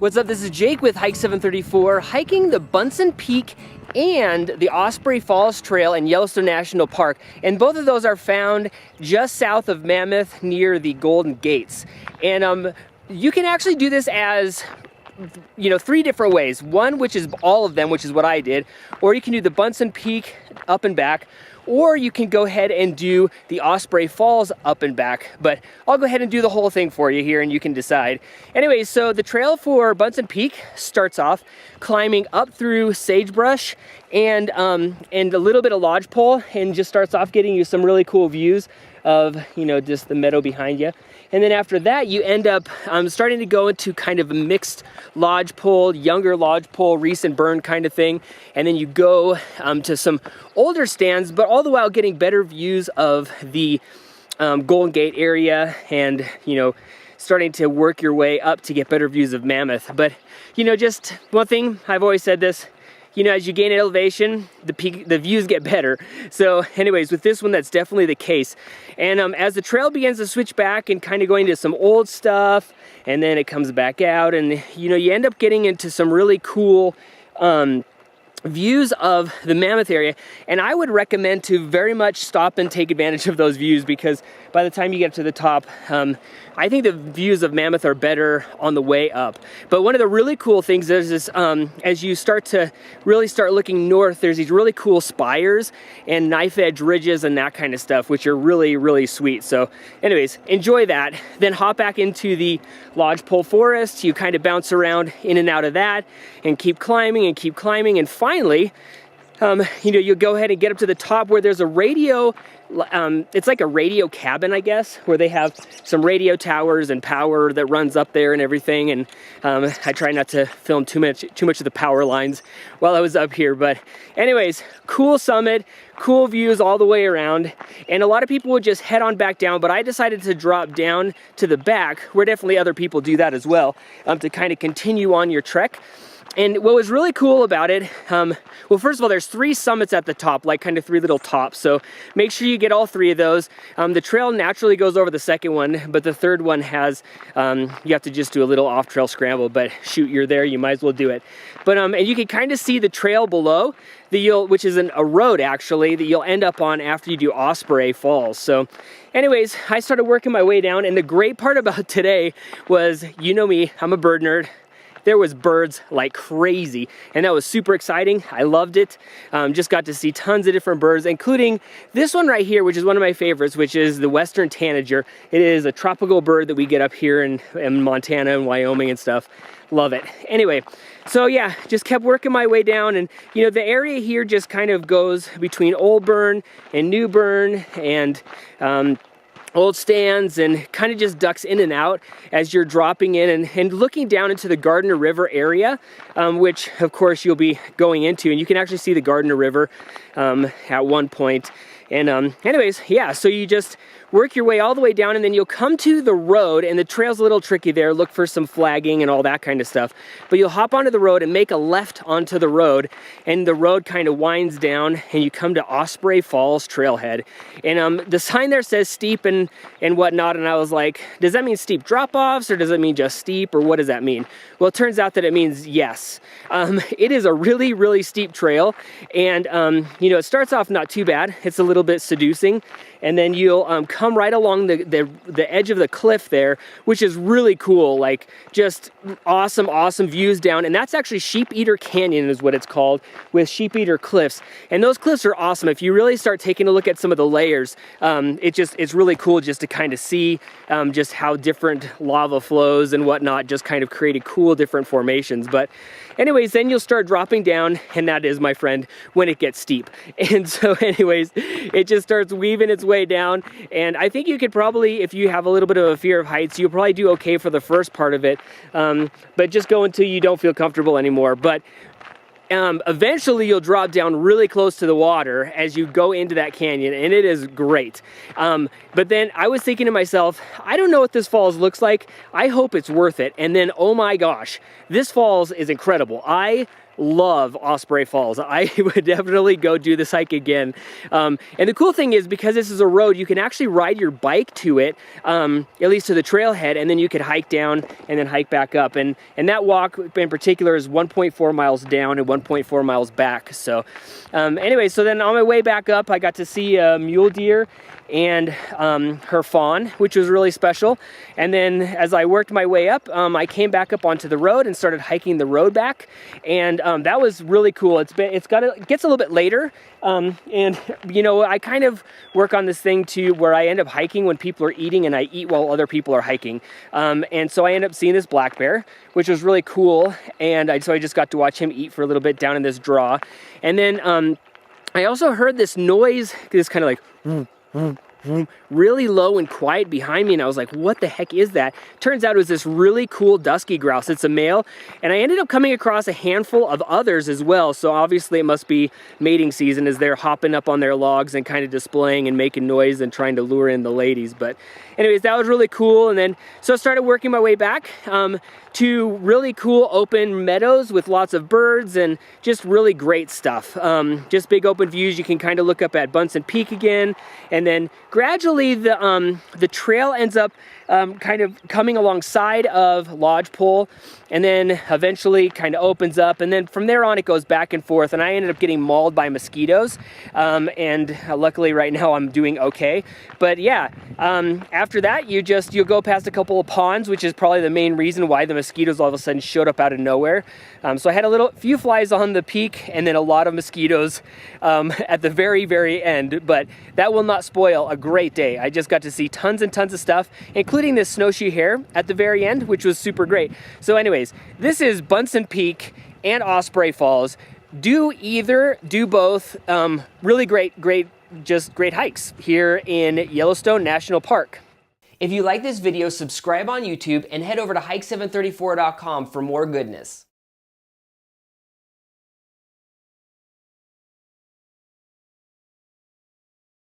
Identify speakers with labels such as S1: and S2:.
S1: What's up, this is Jake with Hike 734, hiking the Bunsen Peak and the Osprey Falls Trail in Yellowstone National Park. And both of those are found just south of Mammoth near the Golden Gates. And you can actually do this as, you know, 3 different ways. One, which is all of them, which is what I did, or you can do the Bunsen Peak up and back, or you can go ahead and do the Osprey Falls up and back. But I'll go ahead and do the whole thing for you here and you can decide. Anyway, so the trail for Bunsen Peak starts off climbing up through sagebrush and a little bit of lodgepole, and just starts off getting you some really cool views of, you know, just the meadow behind you. And then after that, you end up starting to go into kind of a mixed lodgepole, younger lodgepole, recent burn kind of thing. And then you go to some older stands, but all the while getting better views of the Golden Gate area, and, you know, starting to work your way up to get better views of Mammoth. But, you know, just one thing, I've always said this, you know, as you gain elevation, the views get better. So anyways, with this one, that's definitely the case. And as the trail begins to switch back and kind of going to some old stuff, and then it comes back out, and, you know, you end up getting into some really cool views of the Mammoth area. And I would recommend to very much stop and take advantage of those views, because by the time you get to the top, I think the views of Mammoth are better on the way up. But one of the really cool things is this, as you start to really start looking north, there's these really cool spires and knife edge ridges and that kind of stuff, which are really, really sweet. So anyways, enjoy that. Then hop back into the lodgepole forest. You kind of bounce around in and out of that and keep climbing and keep climbing. And finally, you know, you'll go ahead and get up to the top where there's a radio, it's like a radio cabin, I guess, where they have some radio towers and power that runs up there and everything. And I try not to film too much of the power lines while I was up here. But anyways, cool summit, cool views all the way around. And a lot of people would just head on back down, but I decided to drop down to the back, where definitely other people do that as well, to kind of continue on your trek. And what was really cool about it, well, first of all, there's 3 summits at the top, like kind of 3 little tops. So make sure you get all 3 of those. The trail naturally goes over the second one, but the third one has, you have to just do a little off-trail scramble, but shoot, you're there, you might as well do it. But, and you can kind of see the trail below, which is a road actually, that you'll end up on after you do Osprey Falls. So anyways, I started working my way down, and the great part about today was, you know me, I'm a bird nerd. There was birds like crazy, and that was super exciting. I loved it. Just got to see tons of different birds, including this one right here, which is one of my favorites, which is the western tanager. It is a tropical bird that we get up here in Montana and Wyoming and stuff. Love it. Anyway, so yeah, just kept working my way down, and, you know, the area here just kind of goes between Old Burn and New Burn and old stands, and kind of just ducks in and out as you're dropping in and looking down into the Gardner River area, which of course you'll be going into, and you can actually see the Gardner River at one point. And anyways, yeah, so you just work your way all the way down, and then you'll come to the road, and the trail's a little tricky there. Look for some flagging and all that kind of stuff. But you'll hop onto the road and make a left onto the road, and the road kind of winds down, and you come to Osprey Falls trailhead. And the sign there says steep and whatnot, and I was like, does that mean steep drop-offs, or does it mean just steep, or what does that mean? Well, it turns out that it means yes. It is a really, really steep trail, and you know, it starts off not too bad. It's a little bit seducing, and then you'll come right along the edge of the cliff there, which is really cool, like just awesome views down. And that's actually Sheepeater Canyon is what it's called, with Sheepeater cliffs. And those cliffs are awesome. If you really start taking a look at some of the layers, it's really cool just to kind of see just how different lava flows and whatnot just kind of created cool different formations. But anyways, then you'll start dropping down, and that is, my friend, when it gets steep. And so anyways, it just starts weaving its way down, and I think you could probably, if you have a little bit of a fear of heights, you'll probably do okay for the first part of it, but just go until you don't feel comfortable anymore. But eventually you'll drop down really close to the water as you go into that canyon, and it is great. But then I was thinking to myself, I don't know what this falls looks like. I hope it's worth it. And then, oh my gosh, this falls is incredible. I love Osprey Falls. I would definitely go do this hike again. And the cool thing is, because this is a road, you can actually ride your bike to it, at least to the trailhead, and then you could hike down and then hike back up. And that walk in particular is 1.4 miles down and 1.4 miles back. So anyway, so then on my way back up, I got to see a mule deer and her fawn, which was really special. And then as I worked my way up, I came back up onto the road and started hiking the road back, and that was really cool. It gets a little bit later, and you know, I kind of work on this thing too, where I end up hiking when people are eating, and I eat while other people are hiking. And so I end up seeing this black bear, which was really cool, and so I just got to watch him eat for a little bit down in this draw. And then I also heard this noise, this kind of like really low and quiet behind me, and I was like, what the heck is that? Turns out it was this really cool dusky grouse. It's a male, and I ended up coming across a handful of others as well, so obviously it must be mating season as they're hopping up on their logs and kind of displaying and making noise and trying to lure in the ladies. But anyways, that was really cool. And then so I started working my way back to really cool open meadows with lots of birds and just really great stuff. Just big open views. You can kind of look up at Bunsen Peak again, and then gradually the trail ends up kind of coming alongside of Lodgepole, and then eventually kind of opens up, and then from there on it goes back and forth, and I ended up getting mauled by mosquitoes, and luckily right now I'm doing okay. But yeah, after that you'll go past a couple of ponds, which is probably the main reason why the mosquitoes all of a sudden showed up out of nowhere. So I had a few flies on the peak, and then a lot of mosquitoes at the very, very end, but that will not spoil a great day. I just got to see tons and tons of stuff, including this snowshoe hare at the very end, which was super great. So anyways, this is Bunsen Peak and Osprey Falls. Do either, do both. Really great hikes here in Yellowstone National Park. If you like this video, subscribe on YouTube and head over to hike734.com for more goodness.